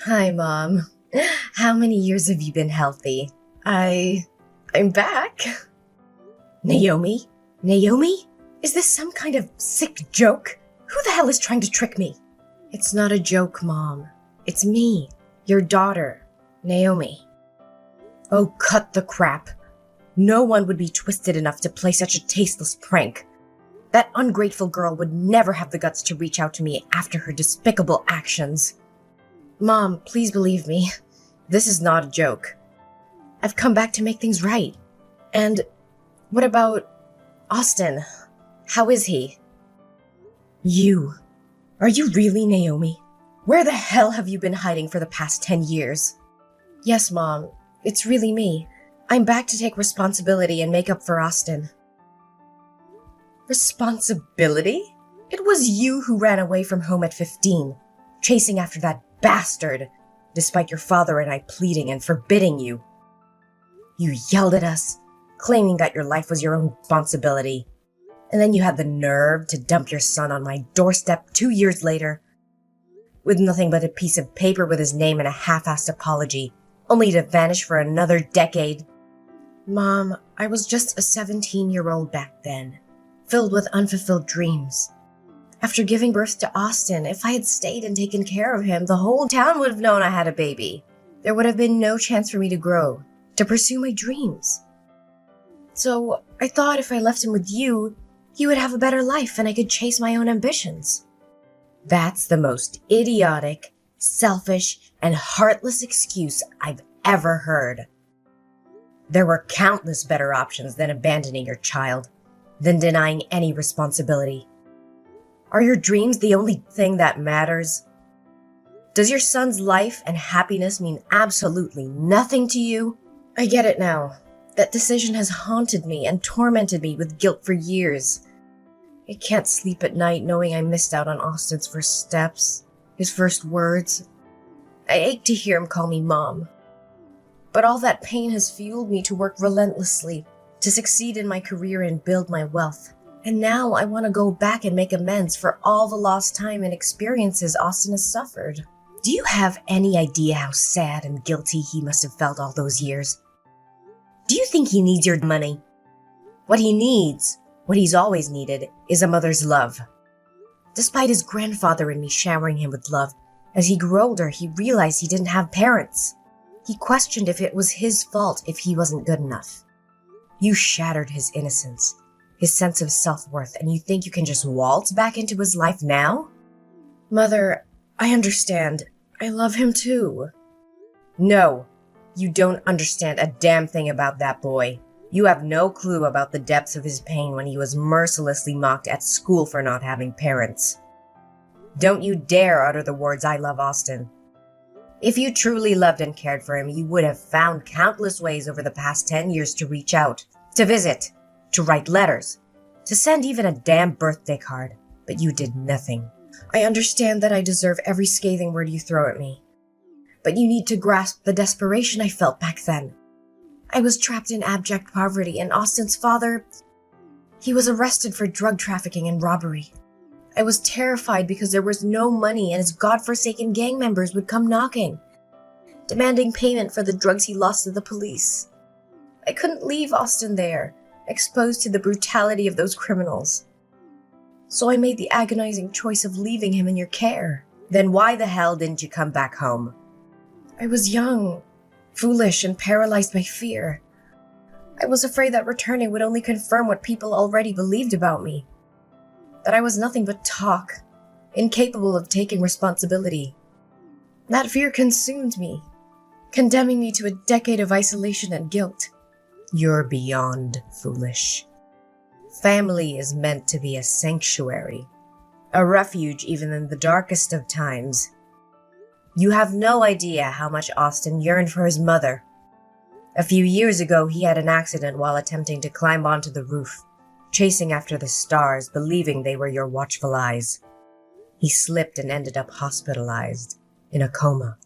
Hi, Mom. How many years have you been healthy? I'm back. Naomi? Naomi? Is this some kind of sick joke? Who the hell is trying to trick me? It's not a joke, Mom. It's me, your daughter, Naomi. Oh, cut the crap. No one would be twisted enough to play such a tasteless prank. That ungrateful girl would never have the guts to reach out to me after her despicable actions. Mom, please believe me. This is not a joke. I've come back to make things right. And what about Austin? How is he? You. Are you really Naomi? Where the hell have you been hiding for the past 10 years? Yes, Mom. It's really me. I'm back to take responsibility and make up for Austin. Responsibility? It was you who ran away from home at 15, chasing after that bastard, despite your father and I pleading and forbidding you. You yelled at us, claiming that your life was your own responsibility. And then you had the nerve to dump your son on my doorstep 2 years later, with nothing but a piece of paper with his name and a half-assed apology, only to vanish for another decade. Mom, I was just a 17-year-old back then, filled with unfulfilled dreams. After giving birth to Austin, if I had stayed and taken care of him, the whole town would have known I had a baby. There would have been no chance for me to grow, to pursue my dreams. So I thought if I left him with you, he would have a better life and I could chase my own ambitions. That's the most idiotic, selfish, and heartless excuse I've ever heard. There were countless better options than abandoning your child, than denying any responsibility. Are your dreams the only thing that matters? Does your son's life and happiness mean absolutely nothing to you? I get it now. That decision has haunted me and tormented me with guilt for years. I can't sleep at night knowing I missed out on Austin's first steps, his first words. I ache to hear him call me Mom. But all that pain has fueled me to work relentlessly, to succeed in my career and build my wealth. And now I want to go back and make amends for all the lost time and experiences Austin has suffered. Do you have any idea how sad and guilty he must have felt all those years? Do you think he needs your money? What he needs, what he's always needed, is a mother's love. Despite his grandfather and me showering him with love, as he grew older, he realized he didn't have parents. He questioned if it was his fault if he wasn't good enough. You shattered his innocence, his sense of self-worth, and you think you can just waltz back into his life now? Mother, I understand. I love him too. No, you don't understand a damn thing about that boy. You have no clue about the depths of his pain when he was mercilessly mocked at school for not having parents. Don't you dare utter the words "I love Austin." If you truly loved and cared for him, you would have found countless ways over the past 10 years to reach out, to visit, to write letters, to send even a damn birthday card, but you did nothing. I understand that I deserve every scathing word you throw at me, but you need to grasp the desperation I felt back then. I was trapped in abject poverty, and Austin's father, he was arrested for drug trafficking and robbery. I was terrified because there was no money and his godforsaken gang members would come knocking, demanding payment for the drugs he lost to the police. I couldn't leave Austin there, exposed to the brutality of those criminals. So I made the agonizing choice of leaving him in your care. Then why the hell didn't you come back home? I was young, foolish, and paralyzed by fear. I was afraid that returning would only confirm what people already believed about me. That I was nothing but talk, incapable of taking responsibility. That fear consumed me, condemning me to a decade of isolation and guilt. You're beyond foolish. Family is meant to be a sanctuary, a refuge even in the darkest of times. You have no idea how much Austin yearned for his mother. A few years ago, he had an accident while attempting to climb onto the roof, chasing after the stars, believing they were your watchful eyes. He slipped and ended up hospitalized, in a coma.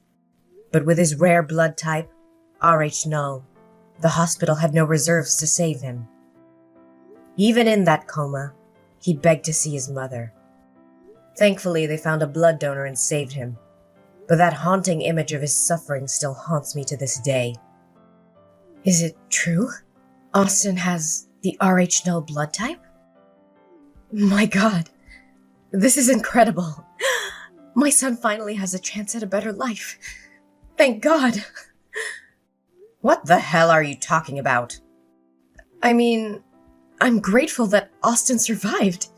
But with his rare blood type, Rh null, the hospital had no reserves to save him. Even in that coma, he begged to see his mother. Thankfully, they found a blood donor and saved him. but that haunting image of his suffering still haunts me to this day. Is it true? Austin has the RH null blood type? My god, this is incredible. My son finally has a chance at a better life. Thank God. What the hell are you talking about? I mean, I'm grateful that Austin survived.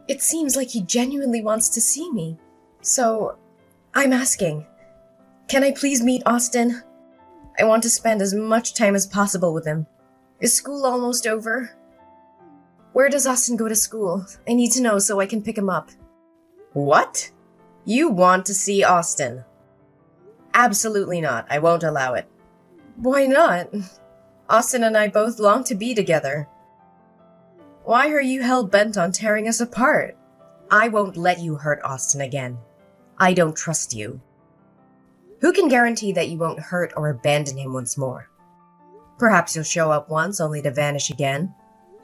It seems like he genuinely wants to see me. So, I'm asking, can I please meet Austin? I want to spend as much time as possible with him. Is school almost over? Where does Austin go to school? I need to know so I can pick him up. What? You want to see Austin? Absolutely not. I won't allow it. Why not? Austin and I both long to be together. Why are you hell-bent on tearing us apart? I won't let you hurt Austin again. I don't trust you. Who can guarantee that you won't hurt or abandon him once more? Perhaps he'll show up once only to vanish again.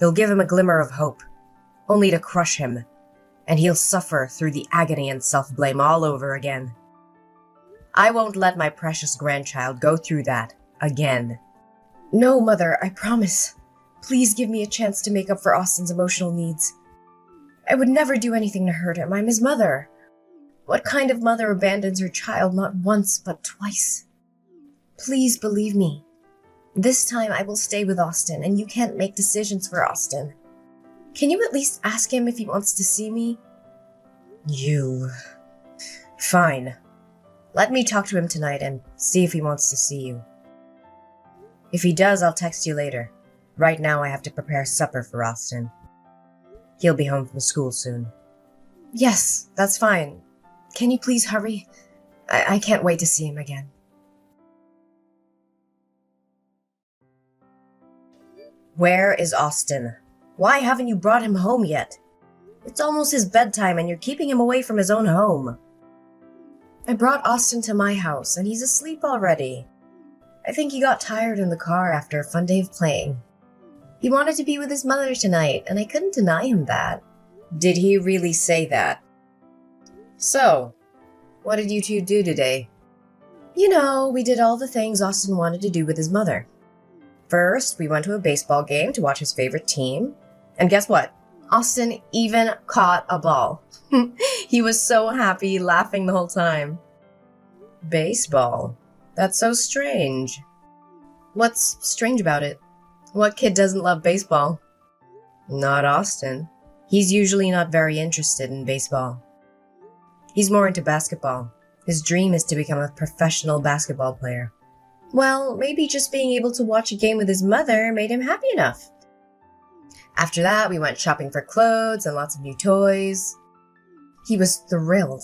You'll give him a glimmer of hope, only to crush him, and he'll suffer through the agony and self-blame all over again. I won't let my precious grandchild go through that again. No, Mother, I promise. Please give me a chance to make up for Austin's emotional needs. I would never do anything to hurt him. I'm his mother. What kind of mother abandons her child not once, but twice? Please believe me. This time I will stay with Austin, and you can't make decisions for Austin. Can you at least ask him if he wants to see me? You... Fine. Let me talk to him tonight and see if he wants to see you. If he does, I'll text you later. Right now I have to prepare supper for Austin. He'll be home from school soon. Yes, that's fine. Can you please hurry? I can't wait to see him again. Where is Austin? Why haven't you brought him home yet? It's almost his bedtime and you're keeping him away from his own home. I brought Austin to my house and he's asleep already. I think he got tired in the car after a fun day of playing. He wanted to be with his mother tonight and I couldn't deny him that. Did he really say that? So, what did you two do today? You know, we did all the things Austin wanted to do with his mother. First, we went to a baseball game to watch his favorite team. And guess what? Austin even caught a ball. He was so happy, laughing the whole time. Baseball? That's so strange. What's strange about it? What kid doesn't love baseball? Not Austin. He's usually not very interested in baseball. He's more into basketball. His dream is to become a professional basketball player. Well, maybe just being able to watch a game with his mother made him happy enough. After that, we went shopping for clothes and lots of new toys. He was thrilled,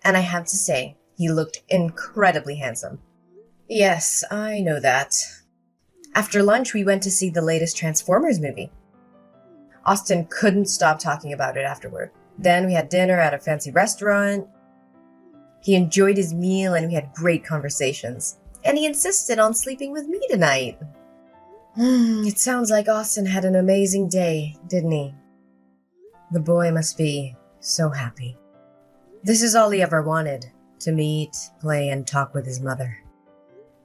and I have to say, he looked incredibly handsome. Yes, I know that. After lunch, we went to see the latest Transformers movie. Austin couldn't stop talking about it afterward. Then we had dinner at a fancy restaurant. He enjoyed his meal and we had great conversations. And he insisted on sleeping with me tonight. It sounds like Austin had an amazing day, didn't he? The boy must be so happy. This is all he ever wanted, to meet, play, and talk with his mother.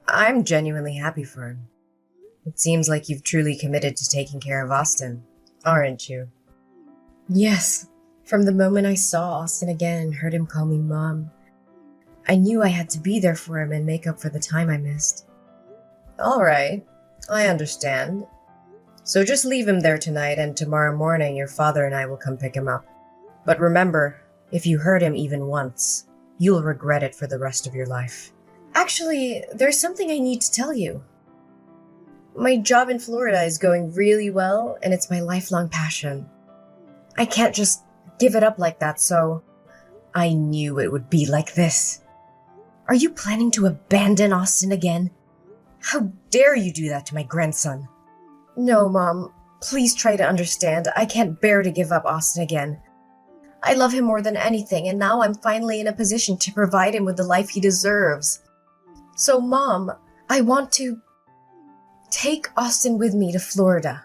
I'm genuinely happy for him. It seems like you've truly committed to taking care of Austin, aren't you? Yes. From the moment I saw Austin again and heard him call me Mom, I knew I had to be there for him and make up for the time I missed. All right, I understand. So just leave him there tonight, and tomorrow morning your father and I will come pick him up. But remember, if you hurt him even once, you'll regret it for the rest of your life. Actually, there's something I need to tell you. My job in Florida is going really well, and it's my lifelong passion. I can't just give it up like that, so I knew it would be like this. Are you planning to abandon Austin again? How dare you do that to my grandson? No, Mom. Please try to understand. I can't bear to give up Austin again. I love him more than anything, and now I'm finally in a position to provide him with the life he deserves. So, Mom, I want to take Austin with me to Florida.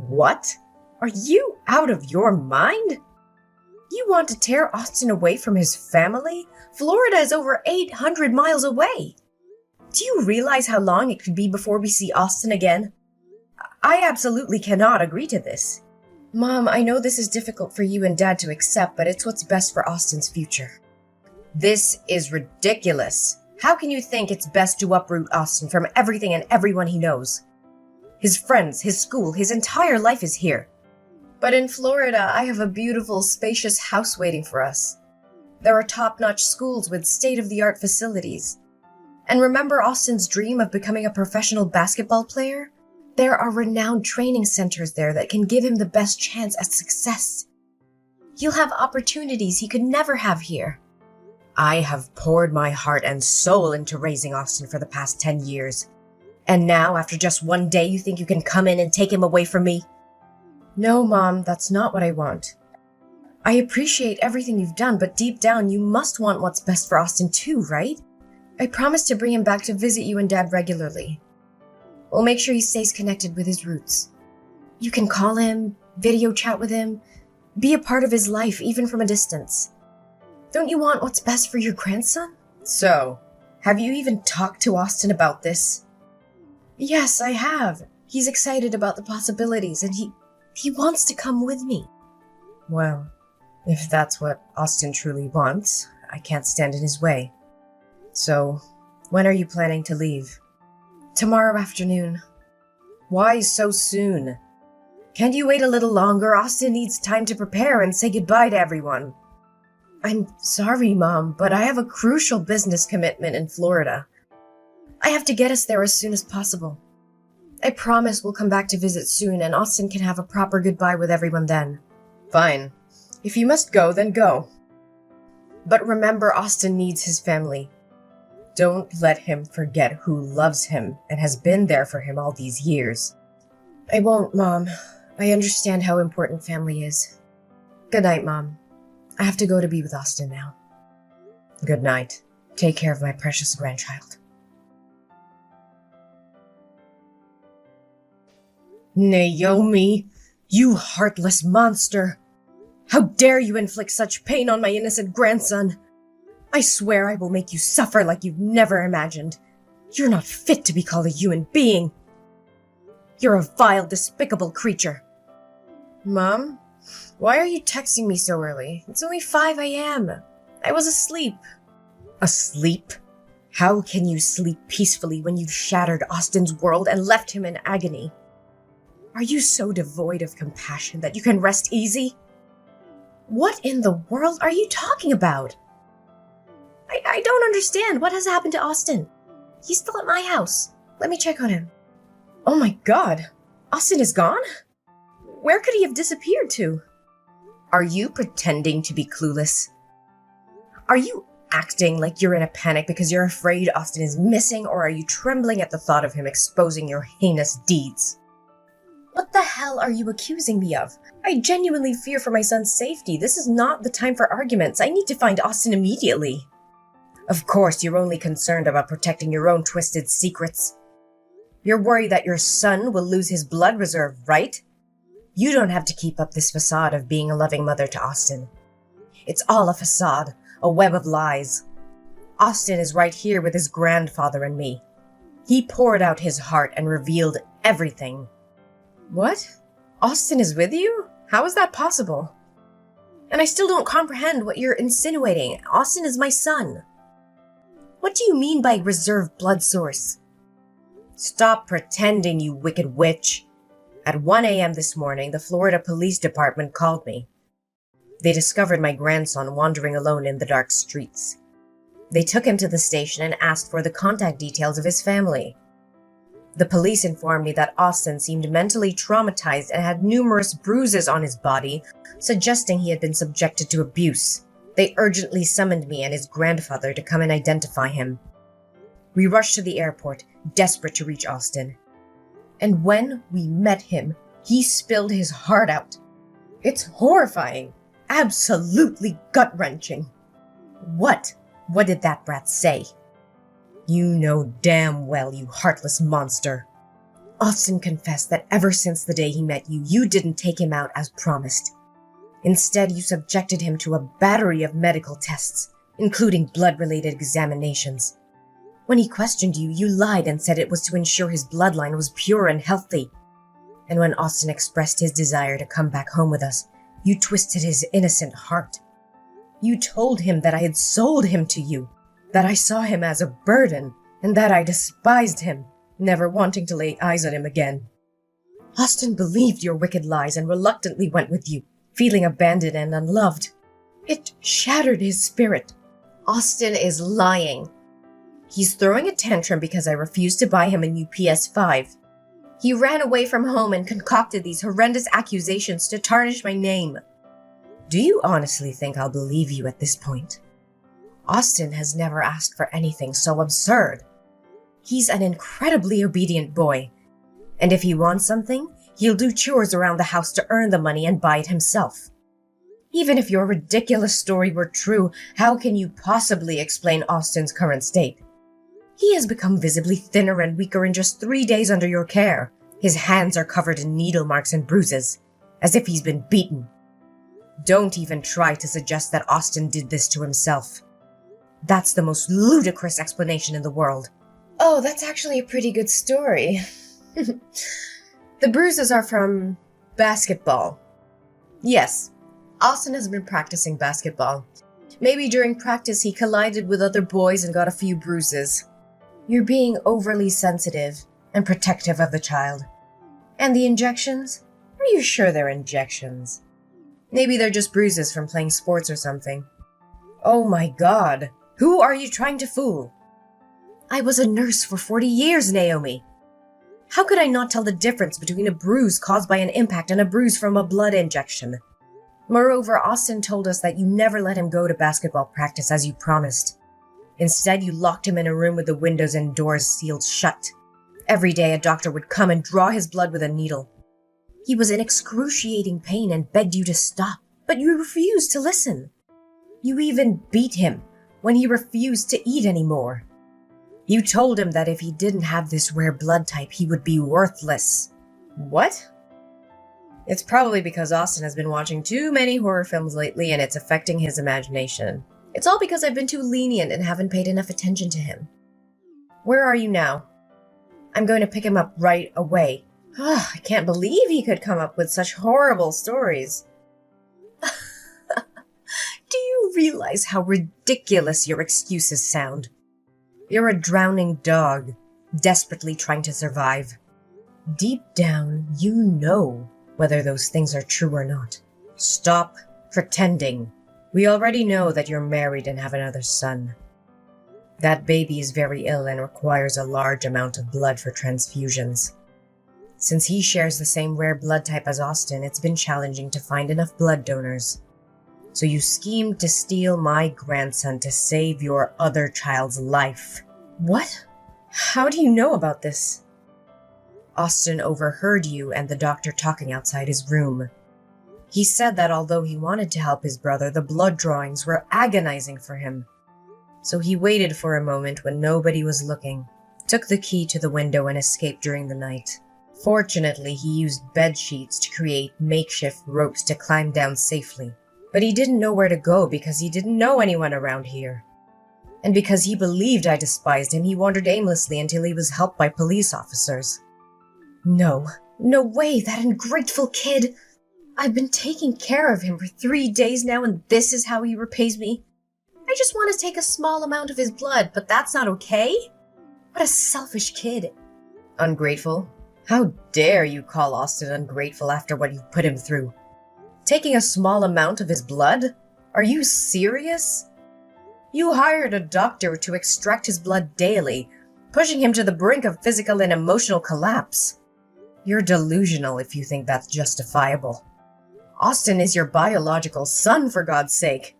What? Are you out of your mind? You want to tear Austin away from his family? Florida is over 800 miles away. Do you realize how long it could be before we see Austin again? I absolutely cannot agree to this. Mom, I know this is difficult for you and Dad to accept, but it's what's best for Austin's future. This is ridiculous. How can you think it's best to uproot Austin from everything and everyone he knows? His friends, his school, his entire life is here. But in Florida, I have a beautiful, spacious house waiting for us. There are top-notch schools with state-of-the-art facilities. And remember Austin's dream of becoming a professional basketball player? There are renowned training centers there that can give him the best chance at success. He'll have opportunities he could never have here. I have poured my heart and soul into raising Austin for the past 10 years. And now, after just one day, you think you can come in and take him away from me? No, Mom, that's not what I want. I appreciate everything you've done, but deep down, you must want what's best for Austin too, right? I promised to bring him back to visit you and Dad regularly. We'll make sure he stays connected with his roots. You can call him, video chat with him, be a part of his life even from a distance. Don't you want what's best for your grandson? So, have you even talked to Austin about this? Yes, I have. He's excited about the possibilities and he wants to come with me. Well, if that's what Austin truly wants, I can't stand in his way. So, when are you planning to leave? Tomorrow afternoon. Why so soon? Can't you wait a little longer? Austin needs time to prepare and say goodbye to everyone. I'm sorry, Mom, but I have a crucial business commitment in Florida. I have to get us there as soon as possible. I promise we'll come back to visit soon and Austin can have a proper goodbye with everyone then. Fine. If you must go, then go. But remember, Austin needs his family. Don't let him forget who loves him and has been there for him all these years. I won't, Mom. I understand how important family is. Good night, Mom. I have to go to be with Austin now. Good night. Take care of my precious grandchild. Naomi, you heartless monster! How dare you inflict such pain on my innocent grandson! I swear I will make you suffer like you've never imagined. You're not fit to be called a human being. You're a vile, despicable creature. Mom, why are you texting me so early? It's only 5 a.m. I was asleep. Asleep? How can you sleep peacefully when you've shattered Austin's world and left him in agony? Are you so devoid of compassion that you can rest easy? What in the world are you talking about? I don't understand. What has happened to Austin? He's still at my house. Let me check on him. Oh my God. Austin is gone? Where could he have disappeared to? Are you pretending to be clueless? Are you acting like you're in a panic because you're afraid Austin is missing, or are you trembling at the thought of him exposing your heinous deeds? What the hell are you accusing me of? I genuinely fear for my son's safety. This is not the time for arguments. I need to find Austin immediately. Of course, you're only concerned about protecting your own twisted secrets. You're worried that your son will lose his blood reserve, right? You don't have to keep up this facade of being a loving mother to Austin. It's all a facade, a web of lies. Austin is right here with his grandfather and me. He poured out his heart and revealed everything. What? Austin is with you? How is that possible? And I still don't comprehend what you're insinuating. Austin is my son. What do you mean by reserve blood source? Stop pretending, you wicked witch. At 1 a.m. this morning, the Florida Police Department called me. They discovered my grandson wandering alone in the dark streets. They took him to the station and asked for the contact details of his family. The police informed me that Austin seemed mentally traumatized and had numerous bruises on his body, suggesting he had been subjected to abuse. They urgently summoned me and his grandfather to come and identify him. We rushed to the airport, desperate to reach Austin. And when we met him, he spilled his heart out. It's horrifying. Absolutely gut-wrenching. What? What did that brat say? You know damn well, you heartless monster. Austin confessed that ever since the day he met you, you didn't take him out as promised. Instead, you subjected him to a battery of medical tests, including blood-related examinations. When he questioned you, you lied and said it was to ensure his bloodline was pure and healthy. And when Austin expressed his desire to come back home with us, you twisted his innocent heart. You told him that I had sold him to you, that I saw him as a burden, and that I despised him, never wanting to lay eyes on him again. Austin believed your wicked lies and reluctantly went with you, feeling abandoned and unloved. It shattered his spirit. Austin is lying. He's throwing a tantrum because I refused to buy him a new PS5. He ran away from home and concocted these horrendous accusations to tarnish my name. Do you honestly think I'll believe you at this point? Austin has never asked for anything so absurd. He's an incredibly obedient boy, and if he wants something, he'll do chores around the house to earn the money and buy it himself. Even if your ridiculous story were true, how can you possibly explain Austin's current state? He has become visibly thinner and weaker in just 3 days under your care. His hands are covered in needle marks and bruises, as if he's been beaten. Don't even try to suggest that Austin did this to himself. That's the most ludicrous explanation in the world. Oh, that's actually a pretty good story. The bruises are from basketball. Yes, Austin has been practicing basketball. Maybe during practice he collided with other boys and got a few bruises. You're being overly sensitive and protective of the child. And the injections? Are you sure they're injections? Maybe they're just bruises from playing sports or something. Oh my god, who are you trying to fool? I was a nurse for 40 years, Naomi. How could I not tell the difference between a bruise caused by an impact and a bruise from a blood injection? Moreover, Austin told us that you never let him go to basketball practice as you promised. Instead, you locked him in a room with the windows and doors sealed shut. Every day, a doctor would come and draw his blood with a needle. He was in excruciating pain and begged you to stop, but you refused to listen. You even beat him when he refused to eat anymore. You told him that if he didn't have this rare blood type, he would be worthless. What? It's probably because Austin has been watching too many horror films lately and it's affecting his imagination. It's all because I've been too lenient and haven't paid enough attention to him. Where are you now? I'm going to pick him up right away. I can't believe he could come up with such horrible stories. Do you realize how ridiculous your excuses sound? You're a drowning dog, desperately trying to survive. Deep down, you know whether those things are true or not. Stop pretending. We already know that you're married and have another son. That baby is very ill and requires a large amount of blood for transfusions. Since he shares the same rare blood type as Austin, it's been challenging to find enough blood donors. So you schemed to steal my grandson to save your other child's life. What? How do you know about this? Austin overheard you and the doctor talking outside his room. He said that although he wanted to help his brother, the blood drawings were agonizing for him. So he waited for a moment when nobody was looking, took the key to the window and escaped during the night. Fortunately, he used bed sheets to create makeshift ropes to climb down safely. But he didn't know where to go because he didn't know anyone around here. And because he believed I despised him, he wandered aimlessly until he was helped by police officers. No way, that ungrateful kid! I've been taking care of him for 3 days now and this is how he repays me? I just want to take a small amount of his blood, but that's not okay? What a selfish kid. Ungrateful? How dare you call Austin ungrateful after what you've put him through? Taking a small amount of his blood? Are you serious? You hired a doctor to extract his blood daily, pushing him to the brink of physical and emotional collapse. You're delusional if you think that's justifiable. Austin is your biological son, for God's sake.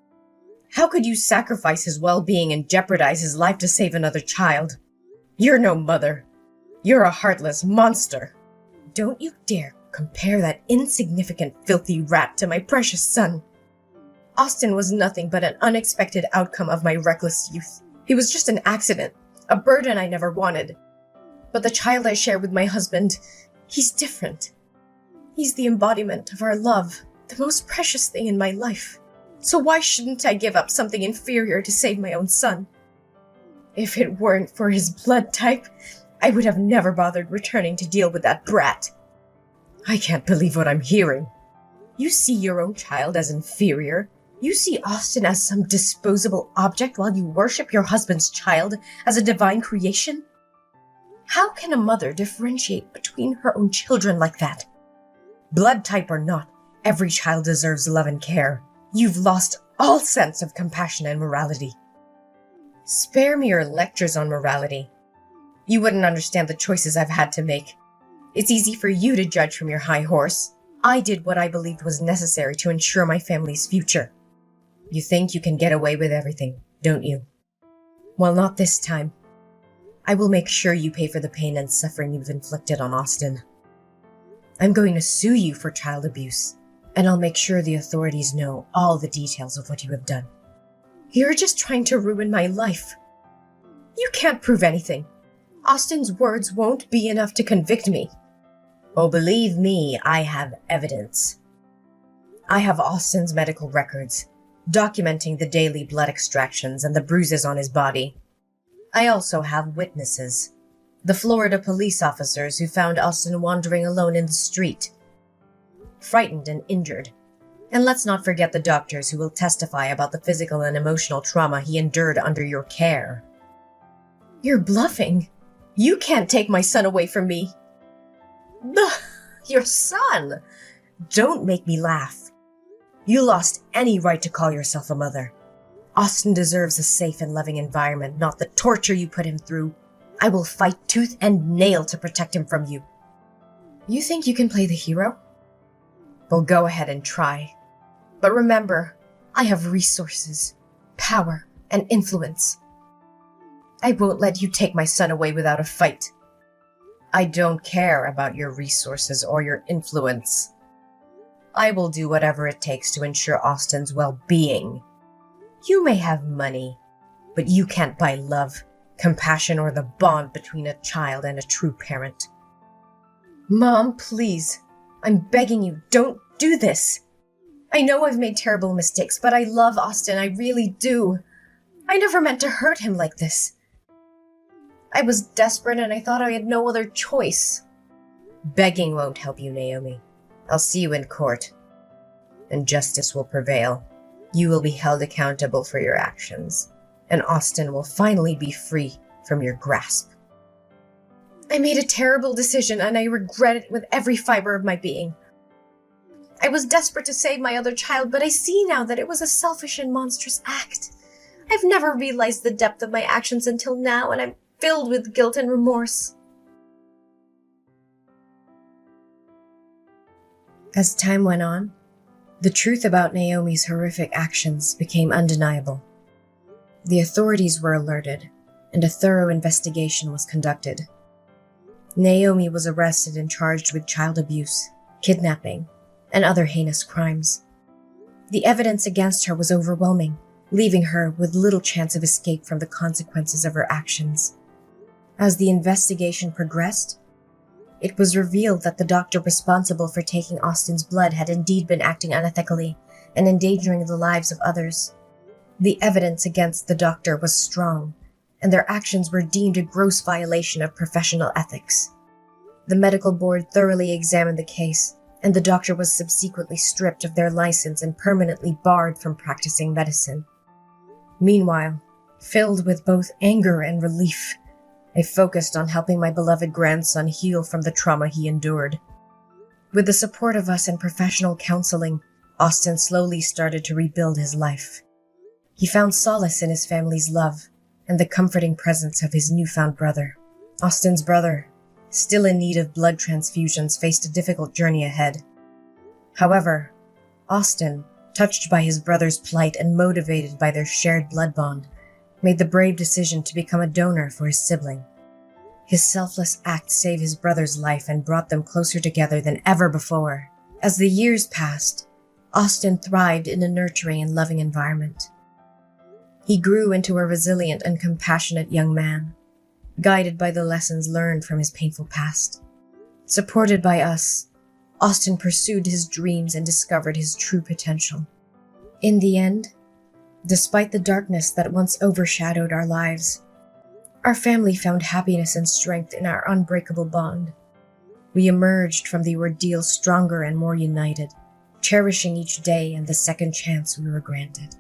How could you sacrifice his well-being and jeopardize his life to save another child? You're no mother. You're a heartless monster. Don't you dare compare that insignificant, filthy rat to my precious son. Austin was nothing but an unexpected outcome of my reckless youth. He was just an accident, a burden I never wanted. But the child I share with my husband, he's different. He's the embodiment of our love, the most precious thing in my life. So why shouldn't I give up something inferior to save my own son? If it weren't for his blood type, I would have never bothered returning to deal with that brat. I can't believe what I'm hearing. You see your own child as inferior. You see Austin as some disposable object while you worship your husband's child as a divine creation? How can a mother differentiate between her own children like that? Blood type or not, every child deserves love and care. You've lost all sense of compassion and morality. Spare me your lectures on morality. You wouldn't understand the choices I've had to make. It's easy for you to judge from your high horse. I did what I believed was necessary to ensure my family's future. You think you can get away with everything, don't you? Well, not this time. I will make sure you pay for the pain and suffering you've inflicted on Austin. I'm going to sue you for child abuse, and I'll make sure the authorities know all the details of what you have done. You're just trying to ruin my life. You can't prove anything. Austin's words won't be enough to convict me. Oh, believe me, I have evidence. I have Austin's medical records, documenting the daily blood extractions and the bruises on his body. I also have witnesses, the Florida police officers who found Austin wandering alone in the street, frightened and injured. And let's not forget the doctors who will testify about the physical and emotional trauma he endured under your care. You're bluffing. You can't take my son away from me. Your son? Don't make me laugh. You lost any right to call yourself a mother. Austin deserves a safe and loving environment, not the torture you put him through. I will fight tooth and nail to protect him from you. You think you can play the hero? Well, go ahead and try. But remember, I have resources, power, and influence. I won't let you take my son away without a fight. I don't care about your resources or your influence. I will do whatever it takes to ensure Austin's well-being. You may have money, but you can't buy love, compassion, or the bond between a child and a true parent. Mom, please. I'm begging you, don't do this. I know I've made terrible mistakes, but I love Austin, I really do. I never meant to hurt him like this. I was desperate and I thought I had no other choice. Begging won't help you, Naomi. I'll see you in court, and justice will prevail. You will be held accountable for your actions, and Austin will finally be free from your grasp. I made a terrible decision, and I regret it with every fiber of my being. I was desperate to save my other child, but I see now that it was a selfish and monstrous act. I've never realized the depth of my actions until now, and I'm filled with guilt and remorse. As time went on, the truth about Naomi's horrific actions became undeniable. The authorities were alerted, and a thorough investigation was conducted. Naomi was arrested and charged with child abuse, kidnapping, and other heinous crimes. The evidence against her was overwhelming, leaving her with little chance of escape from the consequences of her actions. As the investigation progressed, it was revealed that the doctor responsible for taking Austin's blood had indeed been acting unethically and endangering the lives of others. The evidence against the doctor was strong, and their actions were deemed a gross violation of professional ethics. The medical board thoroughly examined the case, and the doctor was subsequently stripped of their license and permanently barred from practicing medicine. Meanwhile, filled with both anger and relief, I focused on helping my beloved grandson heal from the trauma he endured. With the support of us and professional counseling, Austin slowly started to rebuild his life. He found solace in his family's love and the comforting presence of his newfound brother. Austin's brother, still in need of blood transfusions, faced a difficult journey ahead. However, Austin, touched by his brother's plight and motivated by their shared blood bond, made the brave decision to become a donor for his sibling. His selfless act saved his brother's life and brought them closer together than ever before. As the years passed, Austin thrived in a nurturing and loving environment. He grew into a resilient and compassionate young man, guided by the lessons learned from his painful past. Supported by us, Austin pursued his dreams and discovered his true potential. In the end, despite the darkness that once overshadowed our lives, our family found happiness and strength in our unbreakable bond. We emerged from the ordeal stronger and more united, cherishing each day and the second chance we were granted.